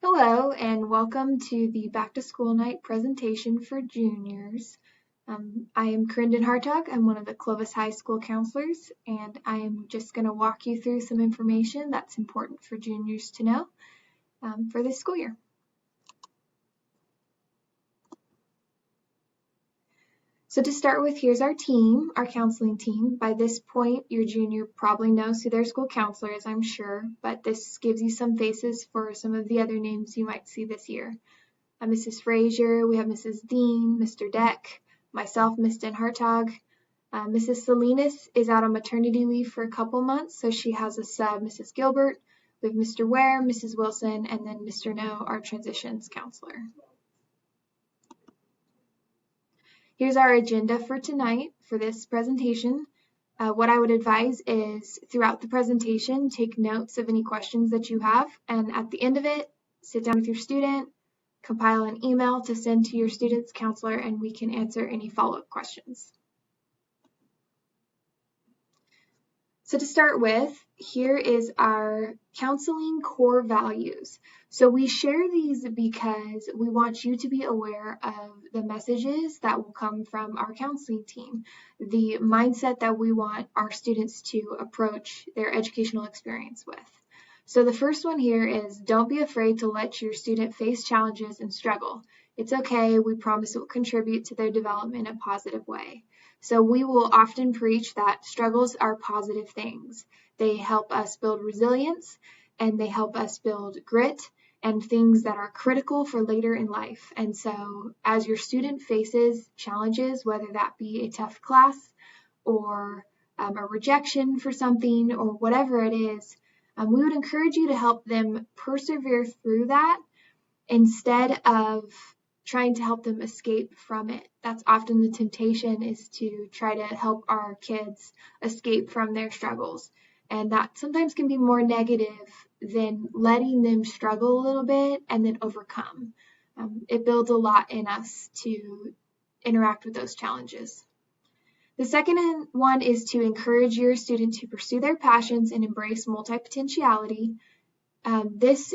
Hello and welcome to the Back to School Night presentation for juniors. I am Corinne Hartog. I'm one of the Clovis High School counselors, and I am just going to walk you through some information that's important for juniors to know for this school year. So to start with, here's our team, our counseling team. By this point, your junior probably knows who their school counselor is, I'm sure, but this gives you some faces for some of the other names you might see this year. Mrs. Frazier, we have Mrs. Dean, Mr. Deck, myself, Ms. Den Hartog. Mrs. Salinas is out on maternity leave for a couple months, so she has a sub, Mrs. Gilbert. We have Mr. Ware, Mrs. Wilson, and then Mr. No, our transitions counselor. Here's our agenda for tonight for this presentation. What I would advise is throughout the presentation, take notes of any questions that you have, and at the end of it, sit down with your student, compile an email to send to your student's counselor, and we can answer any follow-up questions. So to start with, here is our counseling core values. So we share these because we want you to be aware of the messages that will come from our counseling team, the mindset that we want our students to approach their educational experience with. So the first one here is don't be afraid to let your student face challenges and struggle. It's okay, we promise it will contribute to their development in a positive way. So we will often preach that struggles are positive things. They help us build resilience and they help us build grit and things that are critical for later in life. And so as your student faces challenges, whether that be a tough class or a rejection for something or whatever it is, we would encourage you to help them persevere through that instead of trying to help them escape from it. That's often the temptation, is to try to help our kids escape from their struggles. And that sometimes can be more negative than letting them struggle a little bit and then overcome. It builds a lot in us to interact with those challenges. The second one is to encourage your student to pursue their passions and embrace multi-potentiality. This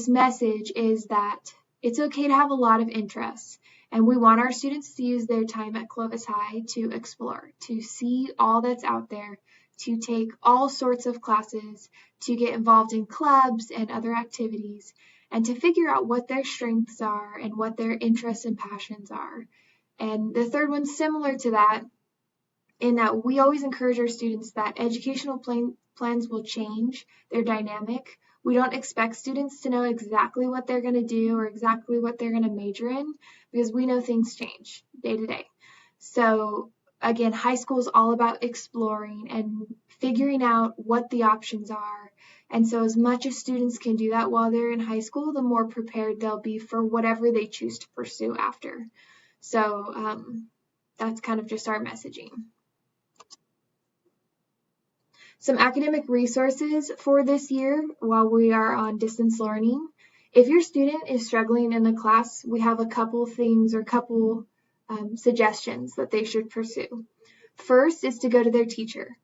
message is that it's okay to have a lot of interests, and we want our students to use their time at Clovis High to explore, to see all that's out there, to take all sorts of classes, to get involved in clubs and other activities, and to figure out what their strengths are and what their interests and passions are. And the third one's similar to that, in that we always encourage our students that educational plans will change, they're dynamic. We don't expect students to know exactly what they're going to do or exactly what they're going to major in, because we know things change day to day. So again, high school is all about exploring and figuring out what the options are. And so as much as students can do that while they're in high school, the more prepared they'll be for whatever they choose to pursue after. So that's kind of just our messaging. Some academic resources for this year while we are on distance learning. If your student is struggling in a class, we have a couple things or suggestions that they should pursue. First is to go to their teacher.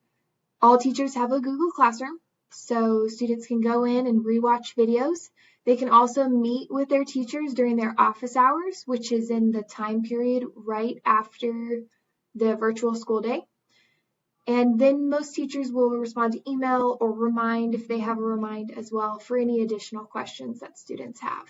All teachers have a Google Classroom, so students can go in and rewatch videos. They can also meet with their teachers during their office hours, which is in the time period right after the virtual school day. And then most teachers will respond to email or remind if they have a remind as well for any additional questions that students have.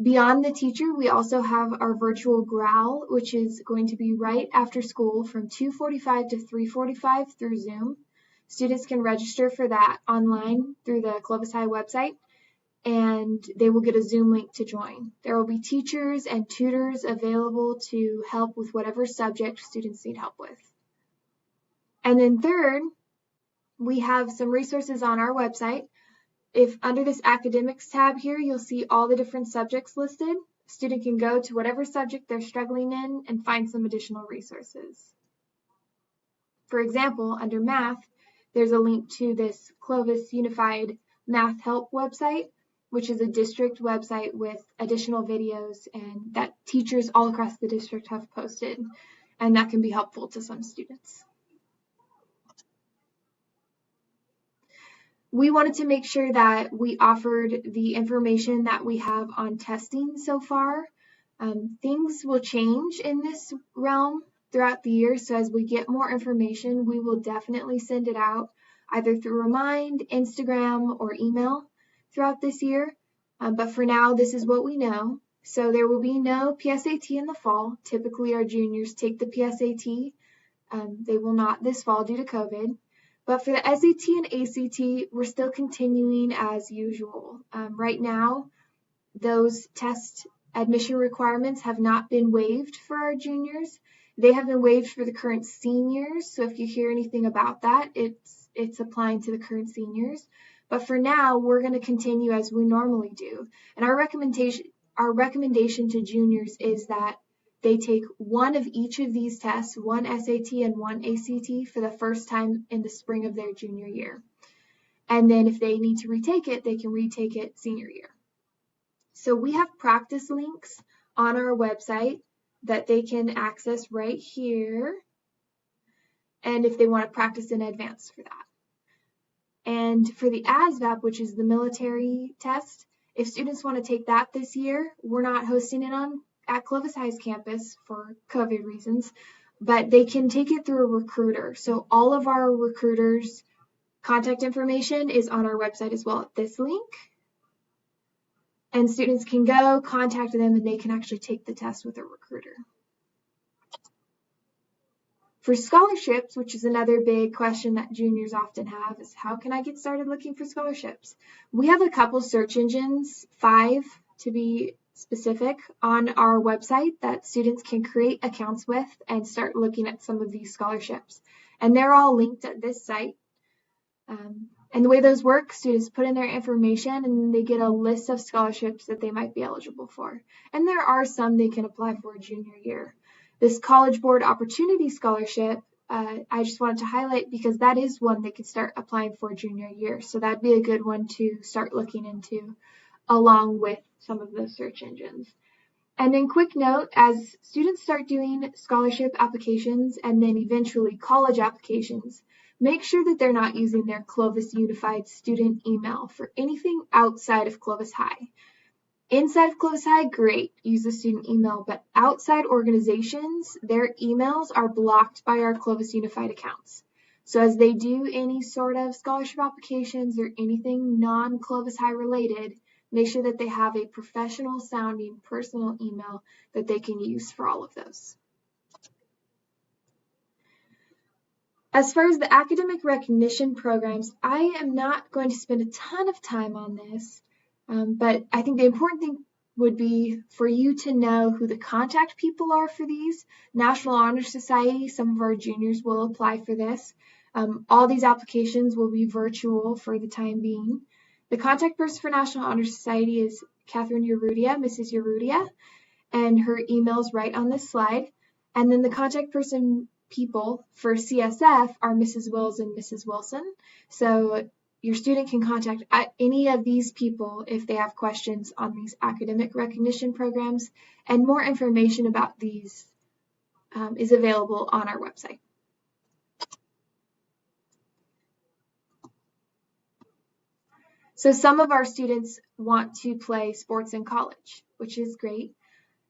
Beyond the teacher, we also have our virtual growl, which is going to be right after school from 2:45 to 3:45 through Zoom. Students can register for that online through the Clovis High website, and they will get a Zoom link to join. There will be teachers and tutors available to help with whatever subject students need help with. And then third, we have some resources on our website. If under this academics tab here, you'll see all the different subjects listed. A student can go to whatever subject they're struggling in and find some additional resources. For example, under math, there's a link to this Clovis Unified Math Help website, which is a district website with additional videos and that teachers all across the district have posted, and that can be helpful to some students. We wanted to make sure that we offered the information that we have on testing so far. Things will change in this realm throughout the year, so as we get more information, we will definitely send it out either through Remind, Instagram, or email throughout this year. But for now, this is what we know. So there will be no PSAT in the fall. Typically, our juniors take the PSAT. They will not this fall due to COVID. But for the SAT and ACT, we're still continuing as usual. Right now, those test admission requirements have not been waived for our juniors. They have been waived for the current seniors. So if you hear anything about that, it's applying to the current seniors. But for now, we're going to continue as we normally do. And our recommendation to juniors is that they take one of each of these tests, one SAT and one ACT, for the first time in the spring of their junior year. And then if they need to retake it, they can retake it senior year. So we have practice links on our website that they can access right here. And if they want to practice in advance for that. And for the ASVAB, which is the military test, if students want to take that this year, we're not hosting it at Clovis High's campus for COVID reasons, but they can take it through a recruiter. So all of our recruiters' contact information is on our website as well at this link. And students can go contact them and they can actually take the test with a recruiter. For scholarships, which is another big question that juniors often have, is how can I get started looking for scholarships? We have a couple search engines, 5 to be specific, on our website that students can create accounts with and start looking at some of these scholarships. And they're all linked at this site. And the way those work, students put in their information and they get a list of scholarships that they might be eligible for. And there are some they can apply for junior year. This College Board Opportunity Scholarship, I just wanted to highlight because that is one they can start applying for junior year. So that'd be a good one to start looking into along with some of those search engines. And then quick note, as students start doing scholarship applications and then eventually college applications, make sure that they're not using their Clovis Unified student email for anything outside of Clovis High. Inside of Clovis High, great, use the student email, but outside organizations, their emails are blocked by our Clovis Unified accounts. So as they do any sort of scholarship applications or anything non-Clovis High related, make sure that they have a professional sounding personal email that they can use for all of those. As far as the academic recognition programs, I am not going to spend a ton of time on this. But I think the important thing would be for you to know who the contact people are for these. National Honor Society, some of our juniors will apply for this. All these applications will be virtual for the time being. The contact person for National Honor Society is Catherine Urrutia, Mrs. Urrutia, and her email's right on this slide. And then the contact person people for CSF are Mrs. Wills and Mrs. Wilson. So your student can contact any of these people if they have questions on these academic recognition programs, and more information about these is available on our website. So some of our students want to play sports in college, which is great.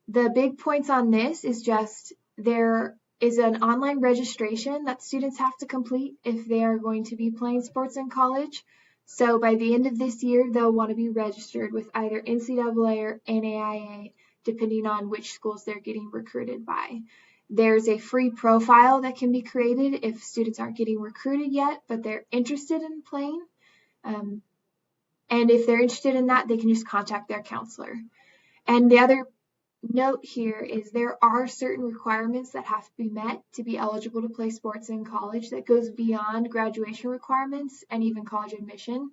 The big points on this is just there is an online registration that students have to complete if they are going to be playing sports in college. So by the end of this year, they'll want to be registered with either NCAA or NAIA, depending on which schools they're getting recruited by. There's a free profile that can be created if students aren't getting recruited yet, but they're interested in playing. And if they're interested in that, they can just contact their counselor. And the other note here is there are certain requirements that have to be met to be eligible to play sports in college that goes beyond graduation requirements and even college admission.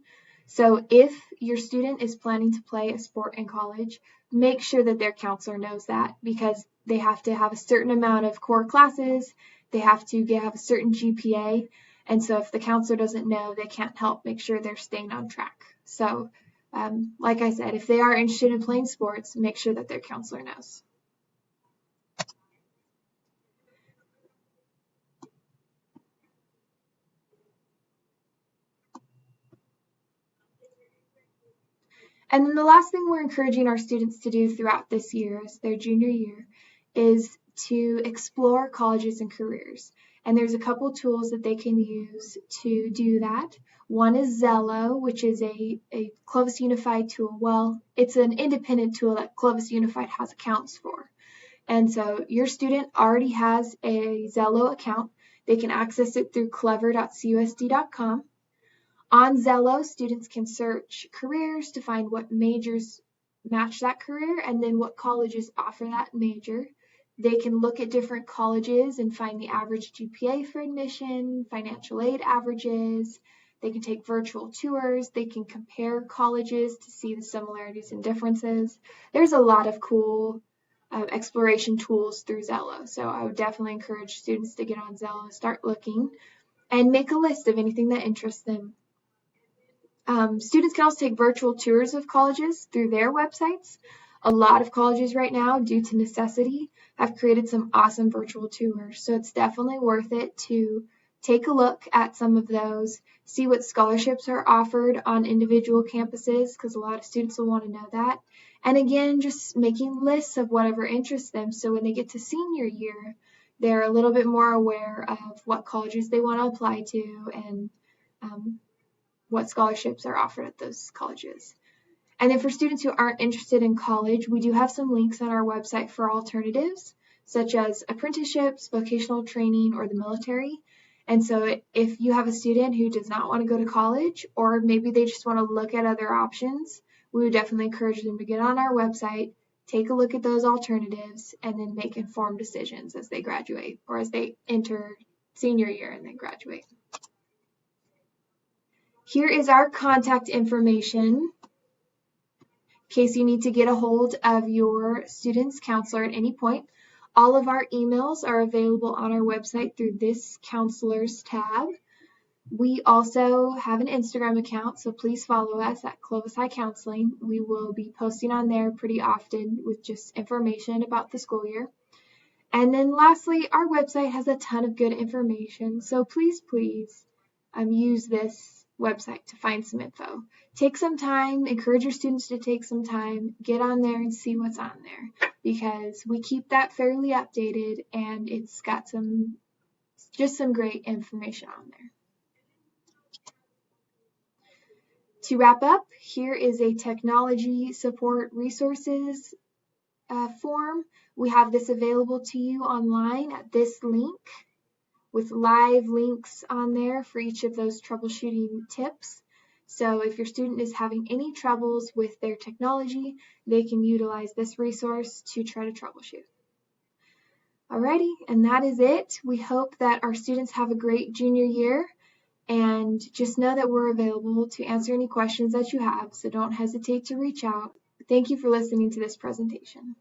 So if your student is planning to play a sport in college, make sure that their counselor knows that, because they have to have a certain amount of core classes, they have to have a certain GPA, and so if the counselor doesn't know, they can't help make sure they're staying on track. So like I said, if they are interested in playing sports, make sure that their counselor knows. And then the last thing we're encouraging our students to do throughout this year, as their junior year, is to explore colleges and careers. And there's a couple tools that they can use to do that. One is Zello, which is a Clovis Unified tool. Well, it's an independent tool that Clovis Unified has accounts for. And so your student already has a Zello account. They can access it through clever.cusd.com. On Zello, students can search careers to find what majors match that career and then what colleges offer that major. They can look at different colleges and find the average GPA for admission, financial aid averages. They can take virtual tours. They can compare colleges to see the similarities and differences. There's a lot of cool exploration tools through Zello. So I would definitely encourage students to get on Zello and start looking and make a list of anything that interests them. Students can also take virtual tours of colleges through their websites. A lot of colleges right now, due to necessity, have created some awesome virtual tours. So it's definitely worth it to take a look at some of those, see what scholarships are offered on individual campuses, because a lot of students will want to know that. And again, just making lists of whatever interests them, so when they get to senior year, they're a little bit more aware of what colleges they want to apply to and what scholarships are offered at those colleges. And then for students who aren't interested in college, we do have some links on our website for alternatives, such as apprenticeships, vocational training, or the military. And so if you have a student who does not want to go to college, or maybe they just want to look at other options, we would definitely encourage them to get on our website, take a look at those alternatives, and then make informed decisions as they graduate or as they enter senior year and then graduate. Here is our contact information in case you need to get a hold of your student's counselor at any point. All of our emails are available on our website through this counselors tab. We also have an Instagram account, so please follow us at Clovis High Counseling. We will be posting on there pretty often with just information about the school year. And then lastly, our website has a ton of good information, so please use this website to find some info. Take some time, encourage your students to take some time, get on there and see what's on there, because we keep that fairly updated and it's got just some great information on there. To wrap up, here is a technology support resources form. We have this available to you online at this link, with live links on there for each of those troubleshooting tips. So if your student is having any troubles with their technology, they can utilize this resource to try to troubleshoot. Alrighty, and that is it. We hope that our students have a great junior year, and just know that we're available to answer any questions that you have, so don't hesitate to reach out. Thank you for listening to this presentation.